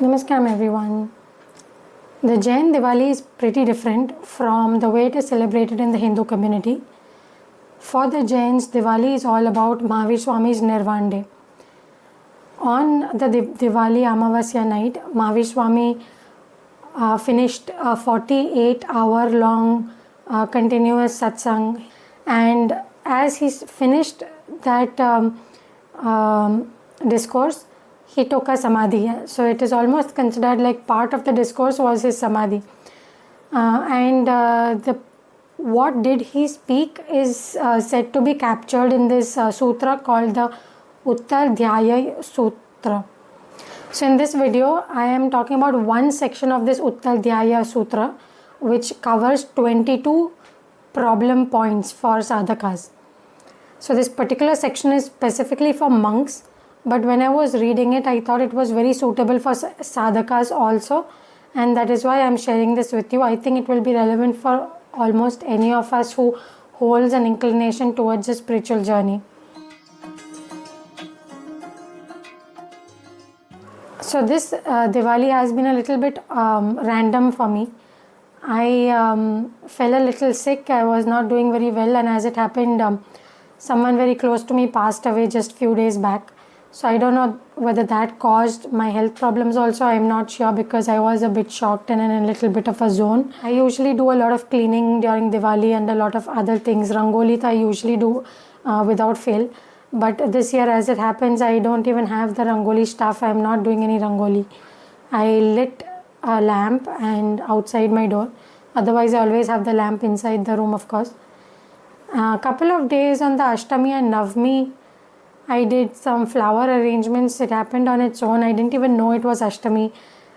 Namaskaram everyone. The Jain Diwali is pretty different from the way it is celebrated in the Hindu community. For the Jains, Diwali is all about Mahavir Swami's Nirvana day. On the Diwali Amavasya night, Mahavir Swami finished a 48-hour long continuous satsang, and as he finished that discourse, he took a samadhi. So it is almost considered like part of the discourse was his samadhi. What did he speak is said to be captured in this sutra called the Uttaradhyaya Sutra. So in this video, I am talking about one section of this Uttaradhyaya Sutra, which covers 22 problem points for sadhakas. So this particular section is specifically for monks, but when I was reading it, I thought it was very suitable for sadhakas also, and that is why I am sharing this with you. I think it will be relevant for almost any of us who holds an inclination towards a spiritual journey. So this Diwali has been a little bit random for me. I fell a little sick. I was not doing very well, and as it happened, someone very close to me passed away just few days back. So I don't know whether that caused my health problems also. I am not sure because I was a bit shocked and in a little bit of a zone. I usually do a lot of cleaning during Diwali and a lot of other things. Rangoli I usually do without fail. But this year, as it happens, I don't even have the Rangoli stuff. I am not doing any Rangoli. I lit a lamp and outside my door. Otherwise, I always have the lamp inside the room, of course. A couple of days on the Ashtami and Navami, I did some flower arrangements. It happened on its own. I didn't even know it was Ashtami.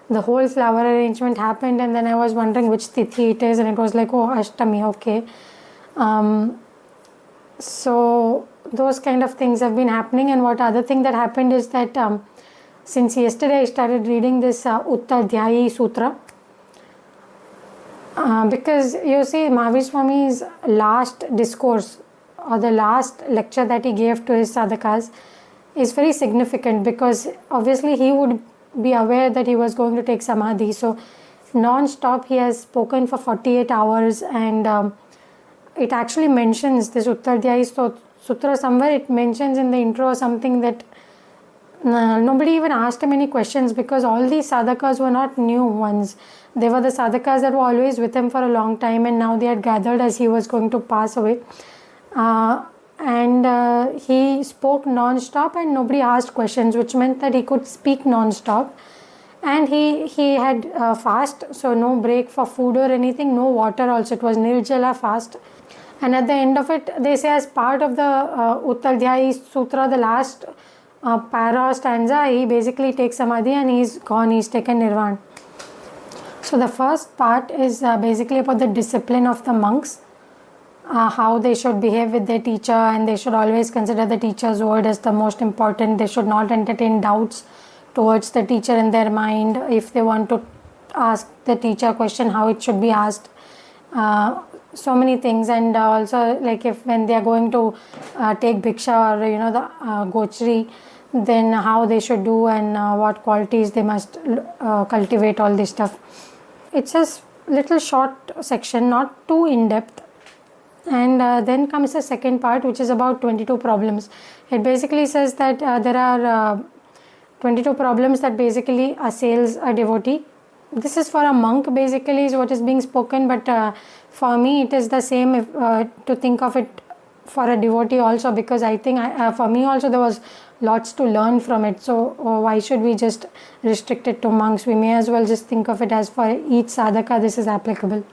The whole flower arrangement happened, and then I was wondering which tithi it is, and it was like, oh, Ashtami, okay. So those kind of things have been happening. And what other thing that happened is that since yesterday I started reading this Uttradhyaya Sutra, because you see Mahavir Swami's last discourse or the last lecture that he gave to his sadhakas is very significant, because obviously he would be aware that he was going to take samadhi. So non-stop he has spoken for 48 hours, and it actually mentions this Uttradhyaya Sutra somewhere. It mentions in the intro or something that nobody even asked him any questions, because all these sadhakas were not new ones. They were the sadhakas that were always with him for a long time, and now they had gathered as he was going to pass away. He spoke non-stop and nobody asked questions, which meant that he could speak non-stop. And he had fast, so no break for food or anything, no water also. It was Nirjala fast. And at the end of it, they say as part of the Uttardhyaya Sutra, the last para stanza, he basically takes samadhi and he's gone, he's taken nirvana. So the first part is basically about the discipline of the monks, how they should behave with their teacher, and they should always consider the teacher's word as the most important. They should not entertain doubts towards the teacher in their mind. If they want to ask the teacher a question, how it should be asked. So many things. And also, like if when they are going to take Bhiksha or the gochri, then how they should do and what qualities they must cultivate, all this stuff. It's a little short section, not too in depth. And then comes the second part, which is about 22 problems. It basically says that there are 22 problems that basically assails a devotee. This is for a monk basically is what is being spoken, but for me it is the same if, to think of it for a devotee also, because I think for me also there was lots to learn from it. So why should we just restrict it to monks? We may as well just think of it as for each sadhaka this is applicable.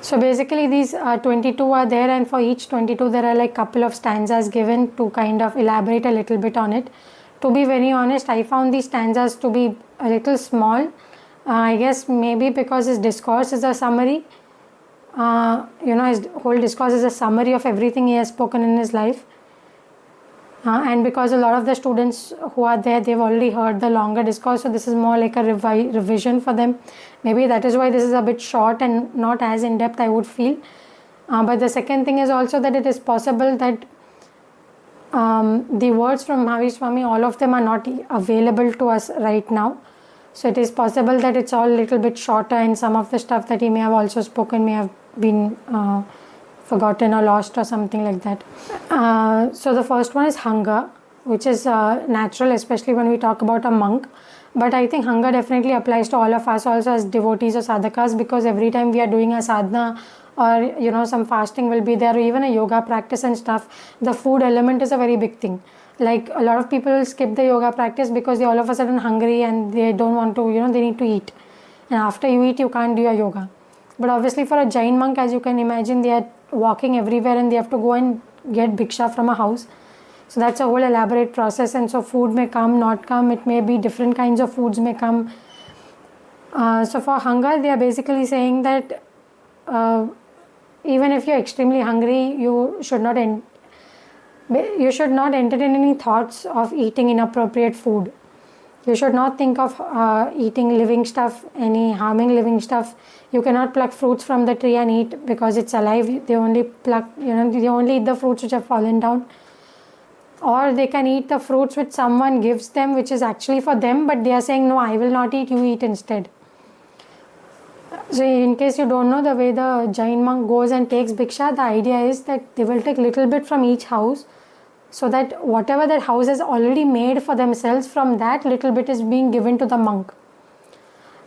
So basically these 22 are there, and for each 22 there are like couple of stanzas given to kind of elaborate a little bit on it. To be very honest, I found these stanzas to be a little small. I guess maybe because his discourse is a summary. His whole discourse is a summary of everything he has spoken in his life. And because a lot of the students who are there, they've already heard the longer discourse, so this is more like a revision for them. Maybe that is why this is a bit short and not as in depth, I would feel. But the second thing is also that it is possible that the words from Mahavir Swami, all of them are not available to us right now. So it is possible that it's all a little bit shorter, and some of the stuff that he may have also spoken may have been forgotten or lost or something like that. So the first one is hunger, which is natural, especially when we talk about a monk. But I think hunger definitely applies to all of us also as devotees or sadhakas, because every time we are doing a sadhana or some fasting will be there, or even a yoga practice and stuff, the food element is a very big thing. Like a lot of people skip the yoga practice because they all of a sudden hungry and they don't want to, they need to eat. And after you eat, you can't do your yoga. But obviously for a Jain monk, as you can imagine, they are walking everywhere and they have to go and get Bhiksha from a house. So that's a whole elaborate process, and so food may come, not come, it may be different kinds of foods may come. So for hunger, they are basically saying that even if you're extremely hungry, you should not entertain any thoughts of eating inappropriate food. You should not think of eating living stuff, any harming living stuff. You cannot pluck fruits from the tree and eat because it's alive. They only pluck, they only eat the fruits which have fallen down. Or they can eat the fruits which someone gives them, which is actually for them, but they are saying, no, I will not eat, you eat instead. So in case you don't know, the way the Jain monk goes and takes Bhiksha, the idea is that they will take little bit from each house, so that whatever that house has already made for themselves, from that little bit is being given to the monk.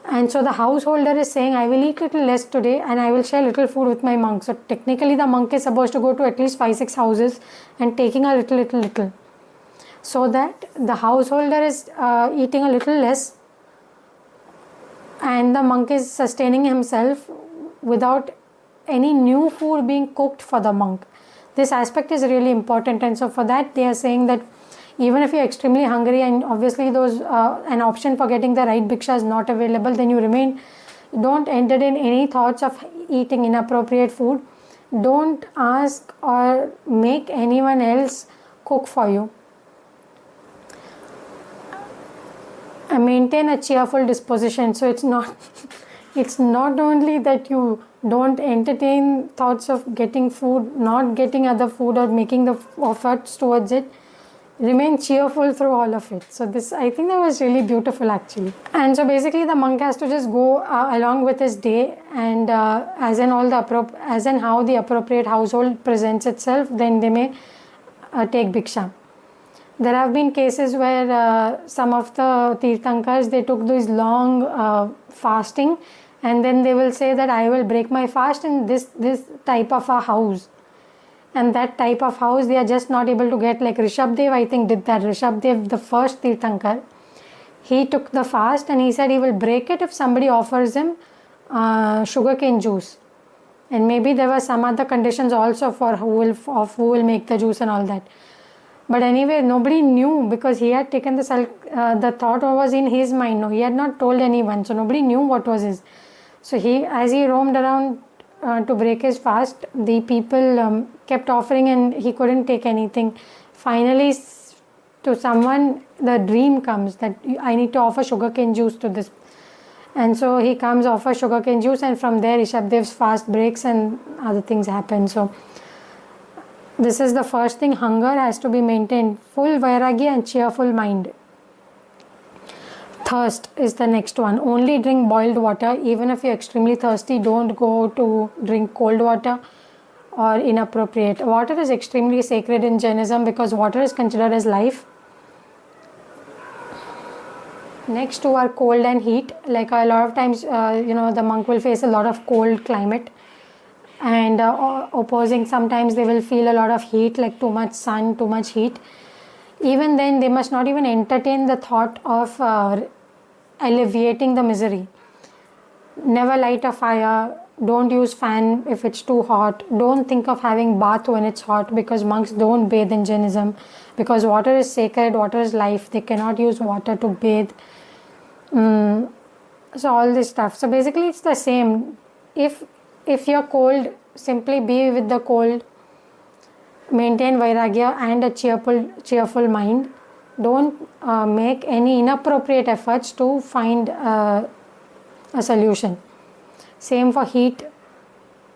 And so the householder is saying, I will eat little less today and I will share little food with my monk. So technically the monk is supposed to go to at least 5-6 houses and taking a little. So that the householder is eating a little less and the monk is sustaining himself without any new food being cooked for the monk. This aspect is really important, and so for that they are saying that even if you're extremely hungry and obviously those an option for getting the right Bhiksha is not available, then you don't entertain any thoughts of eating inappropriate food. Don't ask or make anyone else cook for you. And maintain a cheerful disposition. So it's not only that you don't entertain thoughts of getting food, not getting other food or making the efforts towards it. Remain cheerful through all of it. So this, I think that was really beautiful actually. And so basically the monk has to just go along with his day, and as in how the appropriate household presents itself, then they may take Bhiksha. There have been cases where some of the Tirthankars, they took this long fasting, and then they will say that I will break my fast in this type of a house. And that type of house they are just not able to get. Like Rishabdev, I think, did that. Rishabdev, the first Tirthankar, he took the fast and he said he will break it if somebody offers him sugarcane juice. And maybe there were some other conditions also for who will make the juice and all that. But anyway, nobody knew because he had taken the thought was in his mind. No, he had not told anyone, so nobody knew what was his. So as he roamed around to break his fast, the people kept offering and he couldn't take anything. Finally, to someone, the dream comes that I need to offer sugarcane juice to this. And so he comes, offers sugarcane juice, and from there Rishabdev's fast breaks and other things happen. So this is the first thing. Hunger has to be maintained. Full Vairagya and cheerful mind. Thirst is the next one. Only drink boiled water. Even if you're extremely thirsty, don't go to drink cold water or inappropriate. Water is extremely sacred in Jainism because water is considered as life. Next two are cold and heat. Like a lot of times, the monk will face a lot of cold climate. And opposing, sometimes they will feel a lot of heat, like too much sun, too much heat. Even then, they must not even entertain the thought of alleviating the misery. Never light a fire. Don't use fan if it's too hot. Don't think of having bath when it's hot, because monks don't bathe in Jainism, because water is sacred, water is life. They cannot use water to bathe. So all this stuff. So basically it's the same. If you're cold, simply be with the cold. Maintain Vairagya and a cheerful mind. Don't make any inappropriate efforts to find a solution. Same for heat.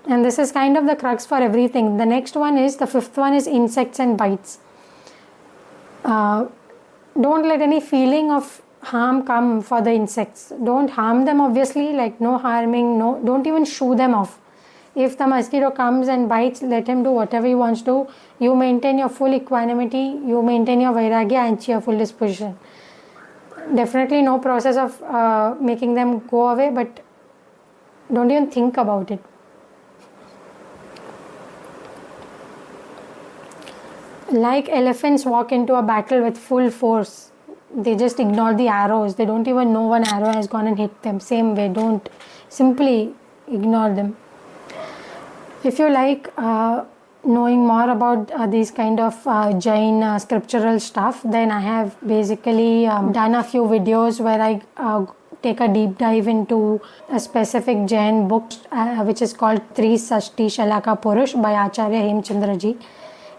And this is kind of the crux for everything. The next one is, the fifth one is insects and bites. Don't let any feeling of harm come for the insects. Don't harm them, obviously, like no harming, don't even shoo them off. If the mosquito comes and bites, let him do whatever he wants to. You maintain your full equanimity, you maintain your Vairagya and cheerful disposition. Definitely no process of making them go away, but don't even think about it. Like elephants walk into a battle with full force. They just ignore the arrows. They don't even know one arrow has gone and hit them. Same way, don't simply ignore them. If you like knowing more about these kind of Jain scriptural stuff, then I have basically done a few videos where I take a deep dive into a specific Jain book which is called Tri Sashti Shalaka Purush by Acharya Hemchandra Ji.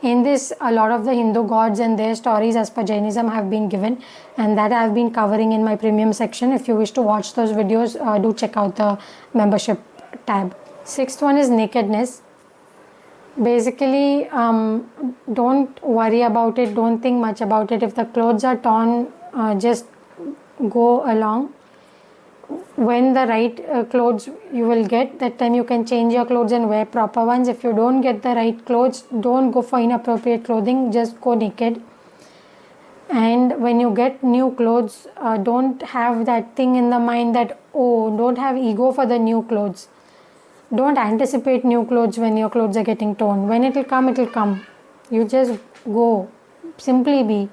In this, a lot of the Hindu gods and their stories as per Jainism have been given, and that I have been covering in my premium section. If you wish to watch those videos, do check out the membership tab. Sixth one is nakedness. Basically, don't worry about it, don't think much about it. If the clothes are torn, just go along. When the right clothes you will get, that time you can change your clothes and wear proper ones. If you don't get the right clothes, don't go for inappropriate clothing, just go naked. And when you get new clothes, don't have that thing in the mind that, oh, don't have ego for the new clothes. Don't anticipate new clothes when your clothes are getting torn. When it will come, it will come. You just go. Simply be.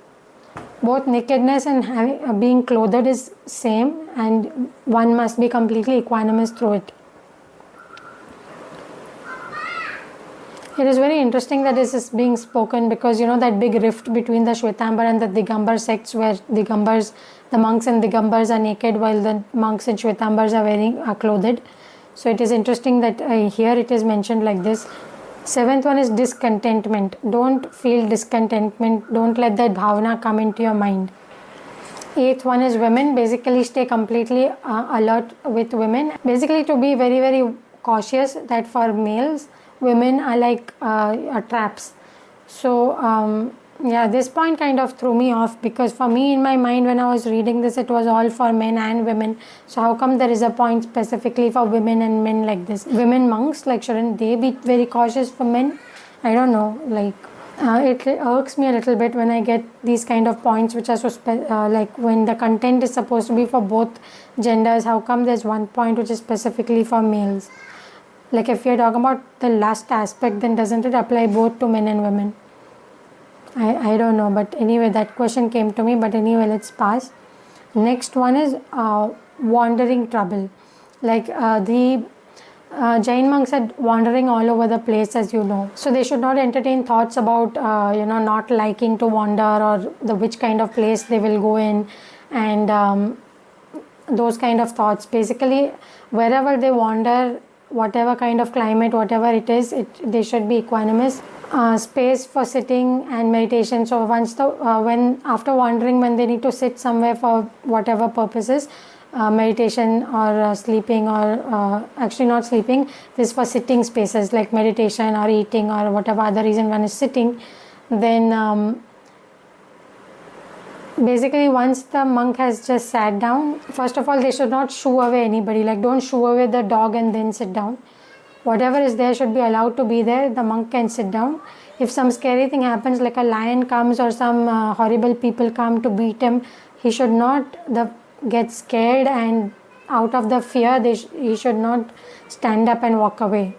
Both nakedness and being clothed is same, and one must be completely equanimous through it. It is very interesting that this is being spoken because that big rift between the Shwetambar and the Digambar sects, where Digambars, the monks and Digambars are naked while the monks and Shwetambars are clothed. So it is interesting that here it is mentioned like this. Seventh one is discontentment. Don't feel discontentment. Don't let that bhavana come into your mind. Eighth one is women. Basically stay completely alert with women. Basically to be very, very cautious that for males, women are like traps. So this point kind of threw me off, because for me in my mind when I was reading this, it was all for men and women. So how come there is a point specifically for women and men like this? Women monks, like shouldn't they be very cautious for men? I don't know, like it irks me a little bit when I get these kind of points which are so like when the content is supposed to be for both genders, how come there's one point which is specifically for males? Like if you're talking about the lust aspect, then doesn't it apply both to men and women? I don't know, but anyway, that question came to me, but anyway, let's pass. Next one is wandering trouble. Like the Jain monks are wandering all over the place, as you know. So they should not entertain thoughts about, not liking to wander, or which kind of place they will go in, and those kind of thoughts. Basically, wherever they wander, whatever kind of climate, whatever it is, they should be equanimous. Space for sitting and meditation. So once after wandering, when they need to sit somewhere for whatever purposes, meditation or sleeping, or actually not sleeping, this for sitting spaces like meditation or eating or whatever other reason one is sitting, then basically once the monk has just sat down, first of all they should not shoo away anybody. Like don't shoo away the dog and then sit down. Whatever is there should be allowed to be there. The monk can sit down. If some scary thing happens, like a lion comes or some horrible people come to beat him, he should not get scared, and out of the fear he should not stand up and walk away.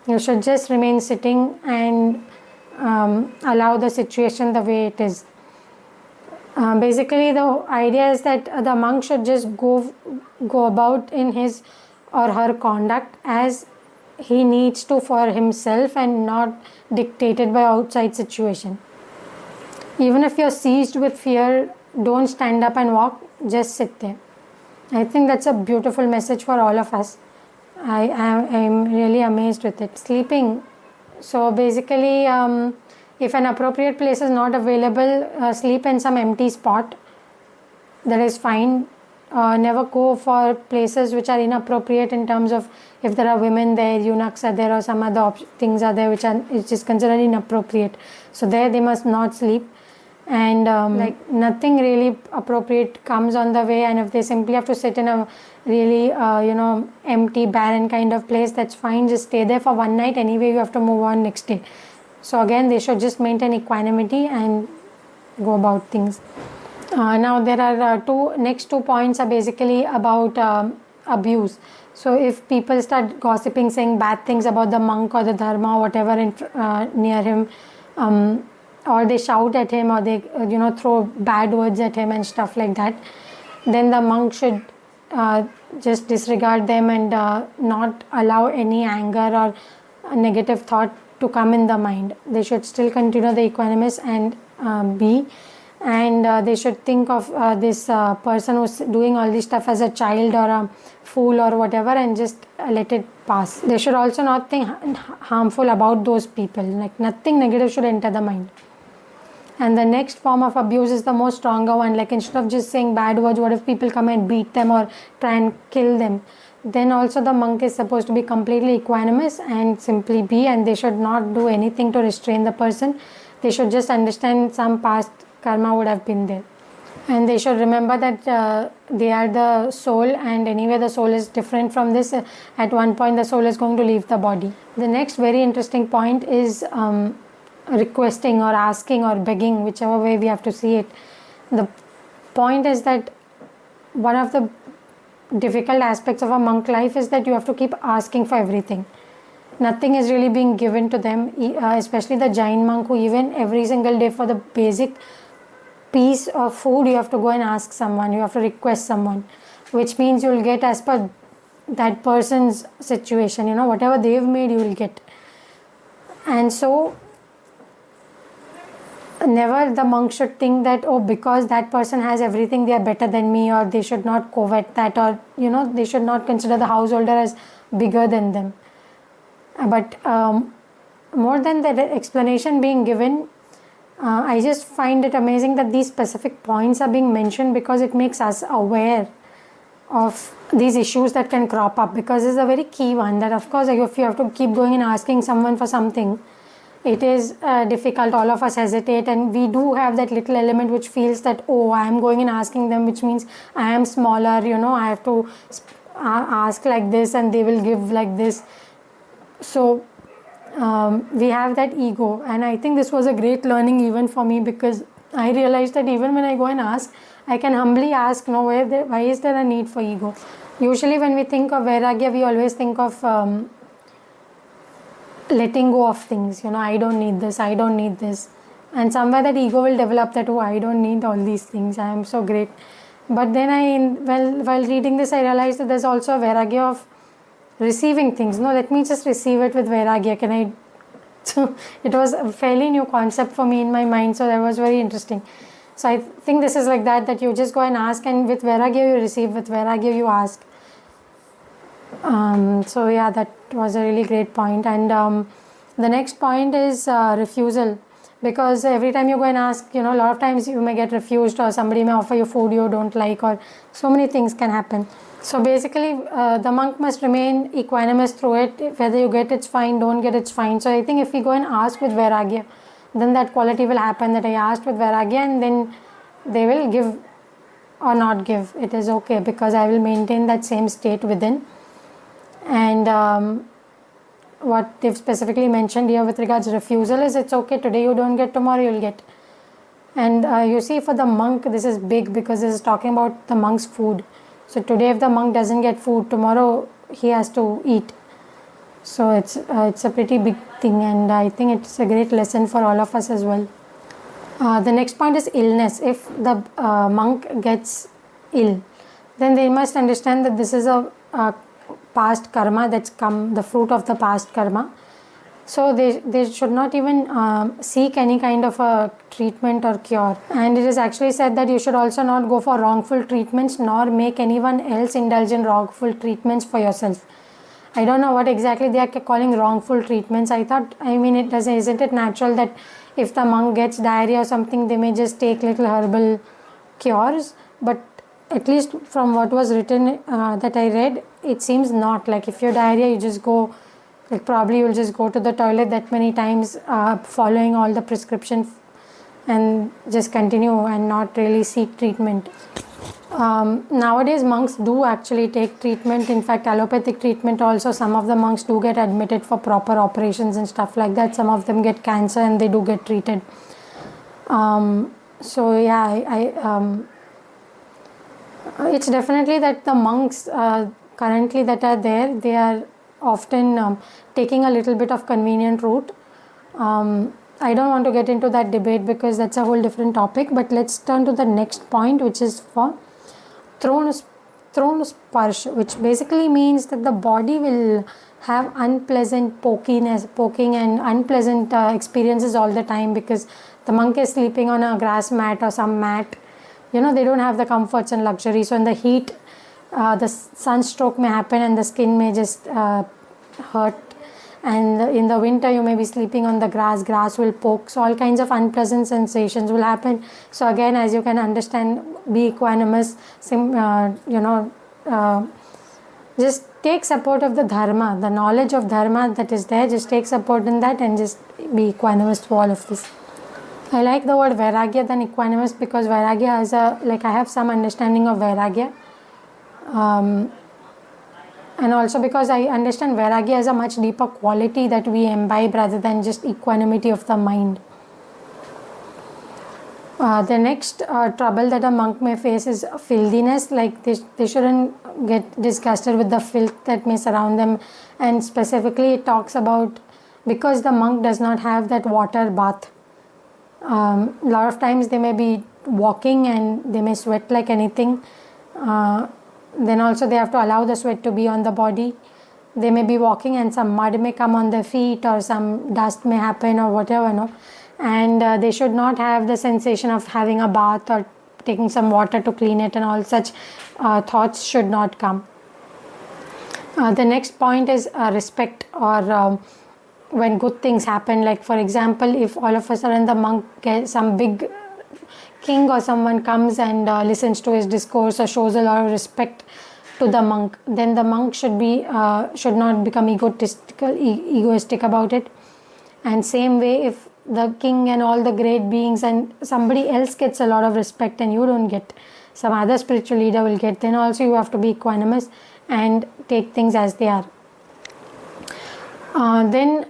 You should just remain sitting and allow the situation the way it is. Basically the idea is that the monk should just go about in his or her conduct as he needs to for himself, and not dictated by outside situation. Even if you're seized with fear, don't stand up and walk, just sit there. I think that's a beautiful message for all of us. I am really amazed with it. Sleeping. So basically, if an appropriate place is not available, sleep in some empty spot. That is fine. Never go for places which are inappropriate in terms of if there are women there, eunuchs are there, or some other things are there which is considered inappropriate. So there they must not sleep. and like nothing really appropriate comes on the way, and if they simply have to sit in a really empty, barren kind of place, that's fine, just stay there for one night. Anyway, you have to move on next day. So again, they should just maintain equanimity and go about things. Now there are next two points are basically about abuse. So if people start gossiping, saying bad things about the monk or the dharma or whatever near him, or they shout at him, or they throw bad words at him and stuff like that, then the monk should just disregard them and not allow any anger or a negative thought to come in the mind. They should still continue the equanimous and be, and they should think of this person who's doing all this stuff as a child or a fool or whatever, and just let it pass. They should also not think harmful about those people, like nothing negative should enter the mind. And the next form of abuse is the most stronger one. Like instead of just saying bad words, what if people come and beat them or try and kill them? Then also the monk is supposed to be completely equanimous and simply be, and they should not do anything to restrain the person. They should just understand some past karma would have been there. And they should remember that they are the soul, and anyway the soul is different from this. At one point the soul is going to leave the body. The next very interesting point is requesting or asking or begging, whichever way we have to see it. The point is that one of the difficult aspects of a monk life is that you have to keep asking for everything. Nothing is really being given to them, especially the Jain monk, who even every single day for the basic piece of food you have to go and ask someone, you have to request someone, which means you will get as per that person's situation, whatever they've made you will get. And so never the monk should think that, oh, because that person has everything, they are better than me, or they should not covet that, or they should not consider the householder as bigger than them. But more than the explanation being given, I just find it amazing that these specific points are being mentioned, because it makes us aware of these issues that can crop up. Because it's a very key one, that of course if you have to keep going and asking someone for something, it is difficult. All of us hesitate, and we do have that little element which feels that, oh, I am going and asking them, which means I am smaller, I have to ask like this and they will give like this. So we have that ego, and I think this was a great learning even for me, because I realized that even when I go and ask, I can humbly ask, no, why is there a need for ego? Usually when we think of Vairagya, we always think of letting go of things, I don't need this, I don't need this, and somewhere that ego will develop that, oh, I don't need all these things, I am so great. But then while reading this, I realized that there's also a Vairagya of receiving things. No, let me just receive it with Vairagya. So it was a fairly new concept for me in my mind, so that was very interesting. So I think this is like that you just go and ask, and with Vairagya you receive, with Vairagya you ask. So yeah, that was a really great point. And the next point is refusal, because every time you go and ask, a lot of times you may get refused, or somebody may offer you food you don't like, or so many things can happen. So basically the monk must remain equanimous through it. Whether you get it's fine, don't get it's fine. So I think if we go and ask with Vairagya, then that quality will happen, that I asked with Vairagya, and then they will give or not give. It is okay, because I will maintain that same state within. And what they've specifically mentioned here with regards to refusal is, it's okay, today you don't get, tomorrow you'll get. And you see, for the monk this is big, because this is talking about the monk's food. So today if the monk doesn't get food, tomorrow he has to eat. So it's a pretty big thing, and I think it's a great lesson for all of us as well. The next point is illness. If the monk gets ill, then they must understand that this is a past karma that's come, the fruit of the past karma. So they should not even seek any kind of a treatment or cure. And it is actually said that you should also not go for wrongful treatments, nor make anyone else indulge in wrongful treatments for yourself. I don't know what exactly they are calling wrongful treatments. Isn't it natural that if the monk gets diarrhea or something, they may just take little herbal cures? But at least from what was written that I read, it seems not. Like if you have diarrhea, you just go, like probably you'll just go to the toilet that many times, following all the prescription and just continue and not really seek treatment. Nowadays monks do actually take treatment. In fact, allopathic treatment also, some of the monks do get admitted for proper operations and stuff like that. Some of them get cancer and they do get treated. So yeah, it's definitely that the monks currently that are there, they are often taking a little bit of convenient route. I don't want to get into that debate because that's a whole different topic, but let's turn to the next point, which is for throne sparsh, which basically means that the body will have unpleasant poking and unpleasant experiences all the time, because the monk is sleeping on a grass mat or some mat. They don't have the comforts and luxury. So in the heat, the sunstroke may happen and the skin may just hurt. And in the winter, you may be sleeping on the grass will poke. So all kinds of unpleasant sensations will happen. So again, as you can understand, be equanimous. Just take support of the dharma, the knowledge of dharma that is there. Just take support in that and just be equanimous to all of this. I like the word Vairagya than equanimous, because Vairagya is I have some understanding of Vairagya. And also because I understand Vairagya is a much deeper quality that we imbibe rather than just equanimity of the mind. The next trouble that a monk may face is filthiness. They shouldn't get disgusted with the filth that may surround them. And specifically it talks about, because the monk does not have that water bath. A lot of times they may be walking and they may sweat like anything. Then also they have to allow the sweat to be on the body. They may be walking and some mud may come on their feet or some dust may happen or whatever, and they should not have the sensation of having a bath or taking some water to clean it, and all such thoughts should not come. The next point is respect, or when good things happen. Like for example, if all of a sudden the monk gets some big king or someone comes and listens to his discourse or shows a lot of respect to the monk, then the monk should not become egoistic about it. And same way, if the king and all the great beings and somebody else gets a lot of respect and you don't get, some other spiritual leader will get, then also you have to be equanimous and take things as they are. Then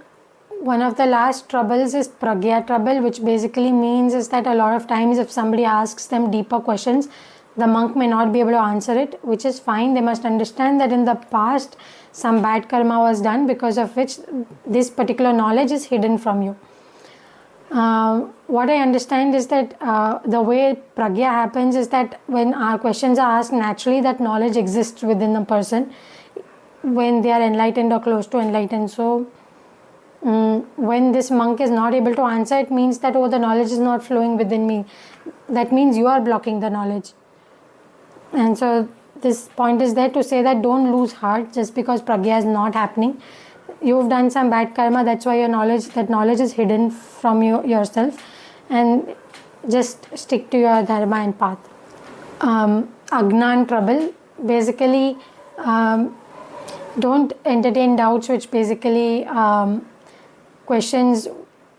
one of the last troubles is pragya trouble, which basically means is that a lot of times if somebody asks them deeper questions, the monk may not be able to answer it, which is fine. They must understand that in the past some bad karma was done, because of which this particular knowledge is hidden from you. What I understand is that the way pragya happens is that when our questions are asked, naturally that knowledge exists within the person when they are enlightened or close to enlightened. So when this monk is not able to answer, it means that, the knowledge is not flowing within me. That means you are blocking the knowledge. And so this point is there to say that don't lose heart just because pragya is not happening. You've done some bad karma, that's why that knowledge is hidden from yourself, and just stick to your dharma and path. Agnan trouble, basically don't entertain doubts, which basically questions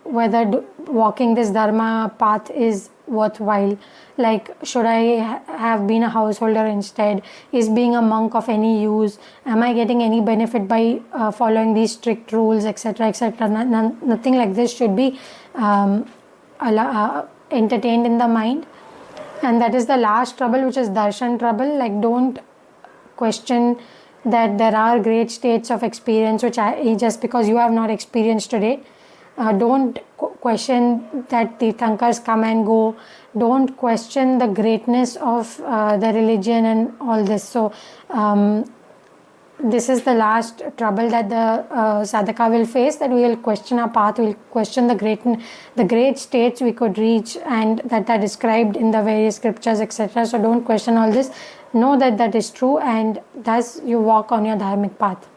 whether walking this dharma path is worthwhile. Like, should I have been a householder instead? Is being a monk of any use? Am I getting any benefit by following these strict rules, etc., etc.? Nothing like this should be entertained in the mind. And that is the last trouble, which is darshan trouble. Like, don't question that there are great states of experience which just because you have not experienced today. Don't question that the Tirthankars come and go. Don't question the greatness of the religion and all this. So this is the last trouble that the sadhaka will face, that we will question our path, we will question the great states we could reach and that are described in the various scriptures, etc. So don't question all this. Know that that is true, and thus you walk on your dharmic path.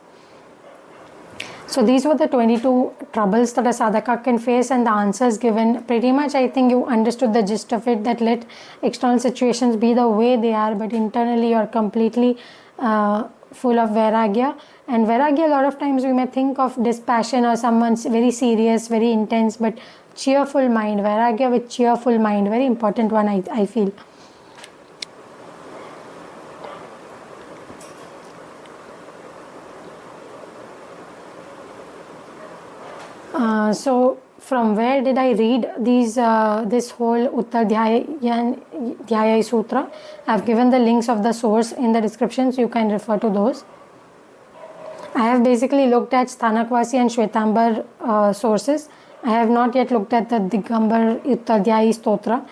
So these were the 22 troubles that a sadhaka can face, and the answers given. Pretty much I think you understood the gist of it, that let external situations be the way they are, but internally you are completely full of Vairagya. And Vairagya, a lot of times we may think of dispassion or someone's very serious, very intense, but cheerful mind. Vairagya with cheerful mind, very important one, I feel. So from where did I read these this whole Uttradhyaya Sutra? I've given the links of the source in the description, so you can refer to those. I have basically looked at Sthanakvasi and Shwetambar sources. I have not yet looked at the Digambar Uttradhyaya Sutra.